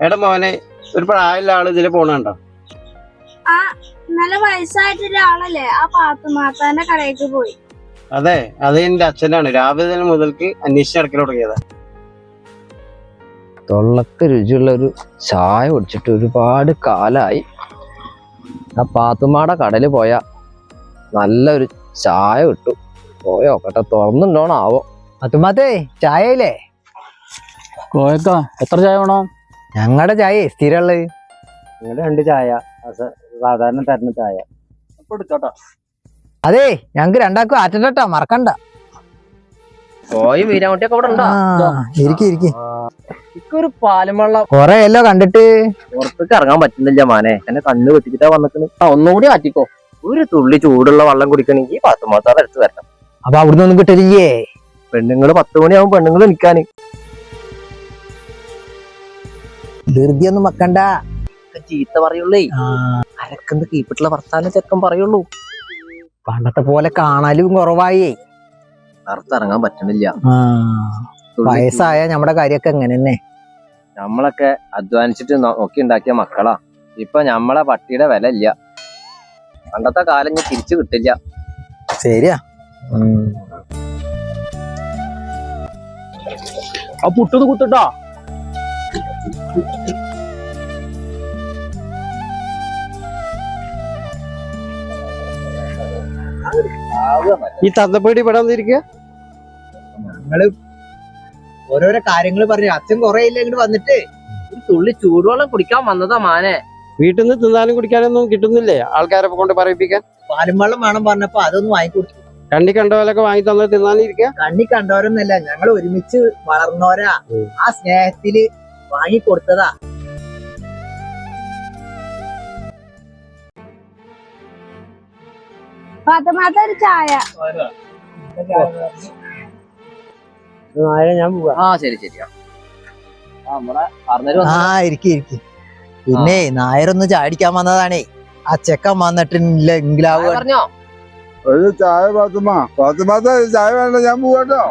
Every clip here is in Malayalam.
എടാ മോനെ, ഒരു പ്രായമുള്ള ആള് ഇതില് പോണുണ്ടോ? ആ നല്ല വയസ്സായിട്ടുള്ള ആളല്ലേ ആ പാത്തുമാത്താന്റെ കടയിലേക്ക് പോയി. അതെ, അത് എന്റെ അച്ഛനാണ്. രാവിലെ മുതൽക്ക് അന്വേഷിച്ച് നടക്കൽ തുടങ്ങിയതാ. തൊള്ളക്ക് രുചിയുള്ള ഒരു ചായ കുടിച്ചിട്ട് ഒരുപാട് കാലായി. ആ പാത്തുമാടെ കടയിൽ പോയാ നല്ലൊരു ചായ കിട്ടും. പോയോ കേട്ടോ, തുറന്നുണ്ടോണാവോ. പാത്തുമാത്തേ, ചായയില്ലേ? കോയക്ക എത്ര ചായ വേണോ? ഞങ്ങളുടെ ചായ സ്ഥിരമുള്ളത്. നിങ്ങളുടെ 2 ചായ, സാധാരണ തരുന്ന ചായ എടുത്തോട്ടോ. അതെ, ഞങ്ങക്ക് രണ്ടാക്കും ആറ്റട്ടോ, മറക്കണ്ട. പോയി വീരാൻകുട്ടിയൊക്കെ ഇവിടെ ഉണ്ടോ? ഇരിക്കി ഒരു പാലും വെള്ളം കൊറേ അല്ലോ കണ്ടിട്ട്. പുറത്തേക്ക് ഇറങ്ങാൻ പറ്റുന്നില്ല മാനെ, എന്നെ കണ്ണ് വെട്ടിച്ചിട്ടാ വന്നിട്ട്. ഒന്നുകൂടി ആറ്റിക്കോ. ഒരു തുള്ളി ചൂടുള്ള വെള്ളം കുടിക്കണമെങ്കിൽ പാത്തുമാത്താടെ അടുത്ത് വരണം. അപ്പൊ അവിടുന്ന് ഒന്നും കിട്ടലില്ലേ? പെണ്ണുങ്ങള് 10 മണിയാവും പെണ്ണുങ്ങൾ നിൽക്കാന്. ധൃതിയൊന്നും വെക്കണ്ട. ചീത്ത പറയുള്ളേ. അരക്കെന്ത് കീപ്പിട്ടുള്ള വർത്താനം ചെക്കൻ പറയുള്ളൂ. പണ്ടത്തെ പോലെ കാണാലും കുറവായി. പുറത്തിറങ്ങാൻ പറ്റണില്ല. വയസ്സായ നമ്മുടെ കാര്യൊക്കെ എങ്ങനെ തന്നെ. നമ്മളൊക്കെ അധ്വാനിച്ചിട്ട് നോക്കി ഉണ്ടാക്കിയ മക്കളാ. ഇപ്പൊ നമ്മളെ പട്ടിയുടെ വില ഇല്ല. പണ്ടത്തെ കാലം ഞാൻ തിരിച്ചു കിട്ടില്ല. ശരിയാ. ആ പുട്ടത് കുത്തിട്ടാ. ഈ തത്തപ്പേടി ഇവിടെ വന്നിരിക്കുക. ഞങ്ങള് ഓരോരോ കാര്യങ്ങൾ പറഞ്ഞു. അച്ഛൻ കൊറേ ഇല്ല ഇങ്ങോട്ട് വന്നിട്ട്. ഒരു തുള്ളി ചൂടുവെള്ളം കുടിക്കാൻ വന്നതാ മാനെ. വീട്ടിൽ നിന്ന് തിന്നാനും കുടിക്കാനൊന്നും കിട്ടുന്നില്ലേ ആൾക്കാരെ കൊണ്ട് പറയിപ്പിക്കാൻ? പാലും വെള്ളം വേണം പറഞ്ഞപ്പോ അതൊന്നും വാങ്ങിക്കൊടുത്തു. കണ്ണി കണ്ടപോലൊക്കെ വാങ്ങി തന്നിട്ട് തിന്നാനിരിക്കുക. കണ്ണി കണ്ടവരൊന്നല്ല, ഞങ്ങൾ ഒരുമിച്ച് വളർന്നോരാ. ആ സ്നേഹത്തില് വാങ്ങിക്കൊടുത്തതാ. പാത്തുമാത്ത ഒരു ചായ. ഞാൻ പോവാ. ആ ശരി ശരിയാ. ഇരിക്കി. പിന്നെ നായരൊന്ന് ചാടിക്കാൻ വന്നതാണേ. ആ ചെക്കൻ വന്നിട്ടില്ല ഇംഗ്ലാവ്. പറഞ്ഞോ ഒരു ചായ പാത്തുമാത്ത ചായ വേണ്ട, ഞാൻ പോവാട്ടോ.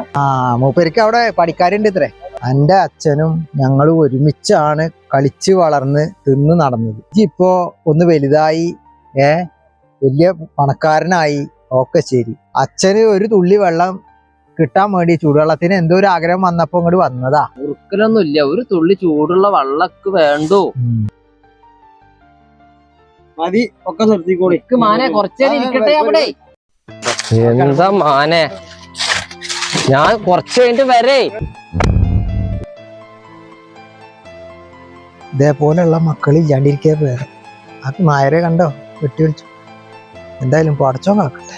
മൂപ്പരിക്ക് അവിടെ പണിക്കാരുണ്ട് ഇത്രേ. എന്റെ അച്ഛനും ഞങ്ങളും ഒരുമിച്ചാണ് കളിച്ച് വളർന്ന് തിന്ന് നടന്നത്. ഇപ്പോ ഒന്ന് വലുതായി, വലിയ പണക്കാരനായി. ഒക്കെ ശരി. അച്ഛന് ഒരു തുള്ളി വെള്ളം കിട്ടാൻ വേണ്ടി ചൂടുവെള്ളത്തിന് എന്തോ ഒരു ആഗ്രഹം വന്നപ്പോ ഇങ്ങോട്ട് വന്നതാ. ഉറുക്കലൊന്നും ഇല്ല, ഒരു തുള്ളി ചൂടുള്ള വെള്ളക്ക് വേണ്ടോ. മതി, ഒക്കെ നിർത്തിക്കോളി. മാനെ കുറച്ചേരം ഇരിക്കട്ടെ അവിടെ. എന്താ മാനെ, ഞാൻ കുറച്ച് കഴിഞ്ഞിട്ട് വരേ. ഇതേപോലെയുള്ള മക്കൾ ഇല്ലാണ്ടിരിക്കേ പേര്. ആ നായരെ കണ്ടോ, വെട്ടി വിളിച്ചു. എന്തായാലും പടച്ചോൻ കാക്കട്ടെ.